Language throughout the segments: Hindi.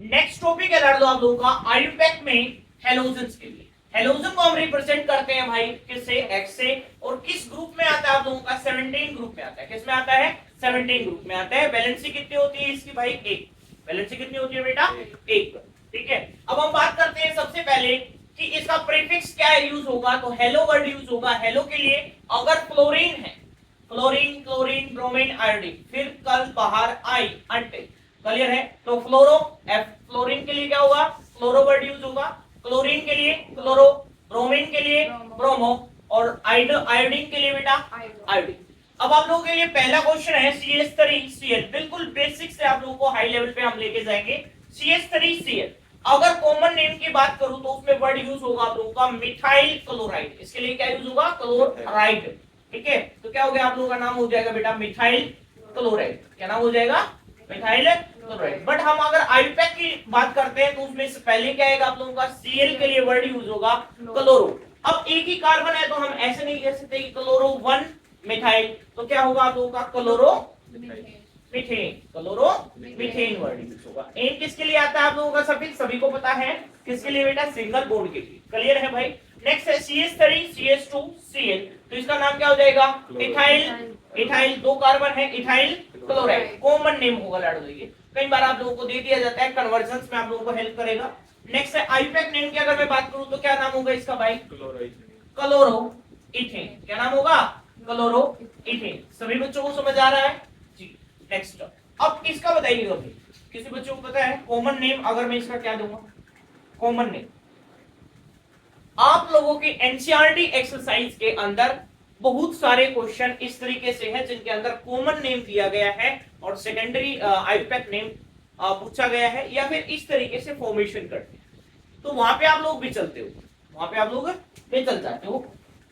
नेक्स्ट टॉपिक है लड़ दो आप लोगों का आईयूपैक में हेलोजन्स के लिए। हेलोजन को हम रिप्रेजेंट करते हैं भाई किससे, एक्स से, और किस ग्रुप में आता है आप लोगों का, 17 ग्रुप में आता है। किस में आता है, 17 ग्रुप में आता है। वैलेंसी कितनी होती है इसकी भाई, 1। वैलेंसी कितनी होती है बेटा, 1। ठीक है, अब हम बात करते हैं सबसे पहले कि इसका प्रीफिक्स क्या यूज होगा, तो हेलो वर्ड यूज होगा। हेलो के लिए अगर फ्लोरीन है, फ्लोरीन, क्लोरीन, ब्रोमीन, आयोडीन, फिर कल बाहर आई, अंटिल, क्लियर है, तो फ्लोरो, एफ, फ्लोरीन के लिए क्या होगा, फ्लोरो वर्ड यूज होगा। क्लोरीन के लिए क्लोरो, ब्रोमीन के लिए ब्रोमो, और आयोडीन के लिए बेटा आयोडीन। अब आप लोगों के लिए पहला क्वेश्चन है CH3Cl, बिल्कुल बेसिक से आप लोगों को हाई लेवल पे हम लेके जाएंगे। CH3Cl अगर कॉमन नेम की बात करूं तो उसमें वर्ड यूज होगा आप लोगों का मिथाइल क्लोराइड। इसके लिए क्या यूज होगा, क्लोराइड। ठीक है, तो क्या हो गया, आप लोगों का नाम हो जाएगा बेटा मिथाइल क्लोराइड। क्या नाम हो जाएगा, मिथाइल क्लोराइड। बट हम अगर आईयूपैक की बात करते हैं तो उसमें से पहले क्या आएगा आप लोगों का, Cl के लिए वर्ड यूज होगा क्लोरो। अब एक ही कार्बन है तो हम ऐसे नहीं कह सकते कि क्लोरो 1 मिथाइल, तो क्या होगा आप लोगों का chloro methane, chloro methane word use होगा। एन किसके लिए आता है आप लोगों का, सभी को पता है किसके लिए बेटा, सिंगल बॉन्ड के लिए। क्लियर है भाई। नेक्स्ट है CH3CH2Cl, तो इसका नाम क्या हो जाएगा, इथाइल। इथाइल 2 कार्बन है, इथाइल क्लोराइड, कॉमन नेम होगा लड़ दो। ये कई बार आप लोगों को दे दिया जाता है, कन्वर्जन्स में आप लोगों को हेल्प करेगा। नेक्स्ट है आईयूपैक नेम की अगर मैं बात करूं तो क्या नाम होगा इसका भाई, क्लोरो इथेन। क्या नाम होगा, क्लोरो इथेन। सभी बच्चों को समझ आ रहा है जी। नेक्स्ट अब इसका बताइएगा भाई, किसी बच्चों को पता है कॉमन नेम, अगर मैं इसका क्या दूंगा कॉमन नेम। आप लोगों की एनसीईआरटी एक्सरसाइज के अंदर बहुत सारे क्वेश्चन इस तरीके से हैं जिनके अंदर कॉमन नेम दिया गया है और सेकेंडरी आईयूपैक नेम पूछा गया है, या फिर इस तरीके से फॉर्मेशन करते हैं, तो वहां पे आप लोग भी चलते हो, वहां पे आप लोग भी चल जाते हो,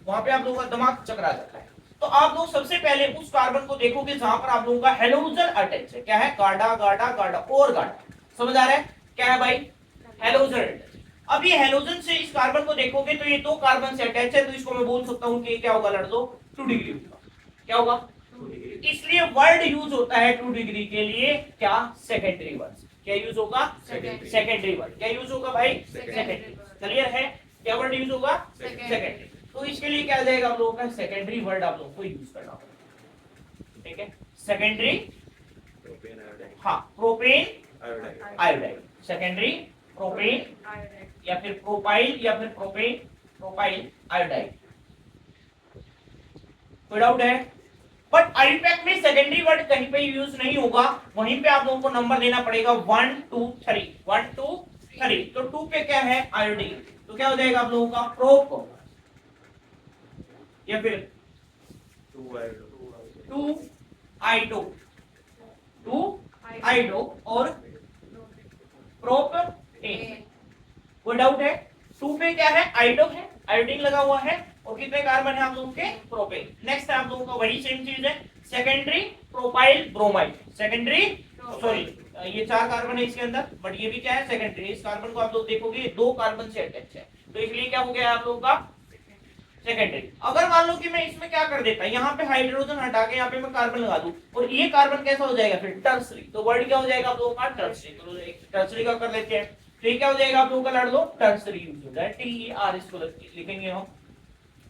वहां पे आप लोगों का दिमाग चकरा जाता है। तो आप लोग सबसे पहले उस कार्बन को देखोगे जहां पर आप लोगों का हेलोजन अटैच है। क्या है, गाढ़ा गाढ़ा गाढ़ा और गाढ़ा, समझ आ रहा है, क्या है भाई, हेलोजन अटैच। अब ये हेलोजन से इस कार्बन को देखोगे तो ये 2 कार्बन से अटैच है, तो इसको मैं बोल सकता हूं कि क्या होगा लड़ दो, 2 डिग्री होगा। क्या होगा, इसलिए वर्ड यूज होता है 2 डिग्री के लिए क्या, सेकेंडरी वर्ड। क्या यूज होगा, सेकेंडरी वर्ड। क्या यूज होगा भाई, सेकेंडरी। क्लियर है, क्या वर्ड यूज होगा, सेकेंडरी। तो इसके लिए क्या आ जाएगा आप लोगों का, सेकेंडरी वर्ड आप लोगों को यूज करना होगा। ठीक है, सेकेंडरी, हाँ, प्रोपेन आयोडाइड, सेकेंडरी प्रोपेन या फिर प्रोपाइल या फिर प्रोपेन प्रोपाइल आयोडाइड। कोई डाउट है, बट आईयूपैक में सेकेंडरी वर्ड कहीं पे यूज नहीं होगा, वहीं पे आप लोगों को नंबर देना पड़ेगा 1 2 3 1 2 3। तो 2 पे क्या है, आयोडीन, तो क्या हो जाएगा आप लोगों का, प्रोप या फिर 2 आइडो, 2 आइडो और प्रोपेन। कोई डाउट है, 2 पे क्या है, आइडो है, आयोडीन लगा हुआ है, और कितने कार्बन है आप लोगों के, प्रोपेन। नेक्स्ट है आप लोगों का वही सेम चीज है, secondary propyl bromide, secondary sorry ये 4 कार्बन है इसके अंदर, बट ये भी क्या है, सेकेंडरी। इस कार्बन को आप लोग देखोगे 2 कार्बन से अटैच है, तो इसलिए क्या हो गया आप लोगों का, सेकेंडरी। अगर मान लो कि मैं इसमें क्या कर देता, यहाँ पे हाइड्रोजन हटा के यहाँ पे मैं कार्बन लगा दूं, और ये कार्बन कैसा हो जाएगा फिर, टर्सरी, तो वर्ड क्या हो जाएगा आप लोगों का, टर्सरी। तो टर्सरी का कर लेते हैं, तो ये क्या हो जाएगा आप लोगों का, लड़ दो, टर्सरी यूज होता है, TER इसको लिखेंगे हम,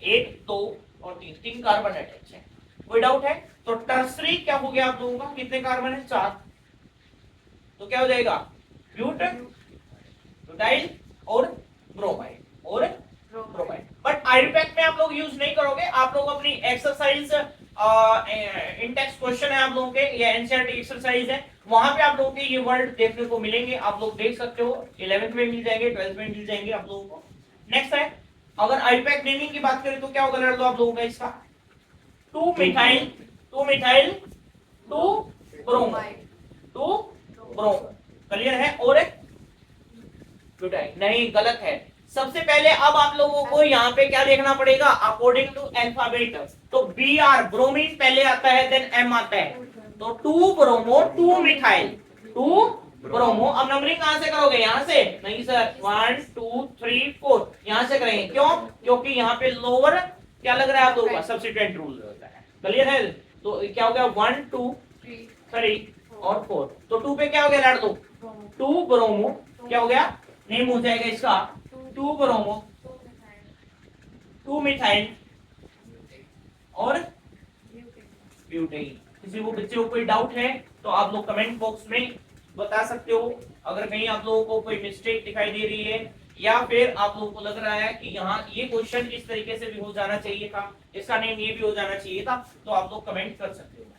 1 2 और 3 कार्बन अटैच है। कोई डाउट है, तो टर्सरी क्या हो गया आप लोगों का, कितने कार्बन है, 4, तो क्या हो जाएगा, ब्यूट ब्यूटाइल और ब्रोमाइड और ब्रोमाइड। बट आईयूपैक में आप लोग यूज नहीं करोगे, आप लोग अपनी एक्सरसाइज इंडेक्स क्वेश्चन है आप लोगों के, या एनसीईआरटी एक्सरसाइज है, वहां पे आप लोगों के ये वर्ड देखने को मिलेंगे, आप लोग देख सकते हो, 11th में मिल जाएंगे, 12th में मिल जाएंगे आप लोगों को। नेक्स्ट है, अगर आईयूपैक नेमिंग की बात करें तो क्या होगा लड़ दो आप लोगों का इसका, 2 मिथाइल 2 ब्रोमो, 2 ब्रोमो। क्लियर है, और ब्यूटाइल नहीं, गलत है। सबसे पहले अब आप लोगों को यहाँ पे क्या देखना पड़ेगा, अकॉर्डिंग टू अल्फाबेट, तो Br ब्रोमीन पहले आता है, देन M आता है, तो 2 ब्रोमो 2 मिथाइल 2 ब्रोमो। अब नंबरिंग कहां से करोगे, यहाँ से नहीं सर, 1 2 3 4 यहाँ से करेंगे, क्यों, क्योंकि यहाँ पे लोअर क्या लग रहा है आप लोगों का, सब्स्टिट्यूएंट रूल होता है। क्लियर है, तो क्या हो गया, 1 2 3 और 4, तो 2 पे क्या हो गया लड़ दो, 2 ब्रोमो, क्या हो गया, नेम हो जाएगा इसका 2 ब्रोमो 2 मिथाइल और ब्यूटेन। किसी को बच्चे को कोई डाउट है तो आप लोग कमेंट बॉक्स में बता सकते हो। अगर कहीं आप लोगों को कोई मिस्टेक दिखाई दे रही है या फिर आप लोगों को लग रहा है कि यहाँ ये क्वेश्चन इस तरीके से भी हो जाना चाहिए था, इसका नेम ये भी हो जाना चाहिए था, तो आप लोग कमेंट कर सकते हो।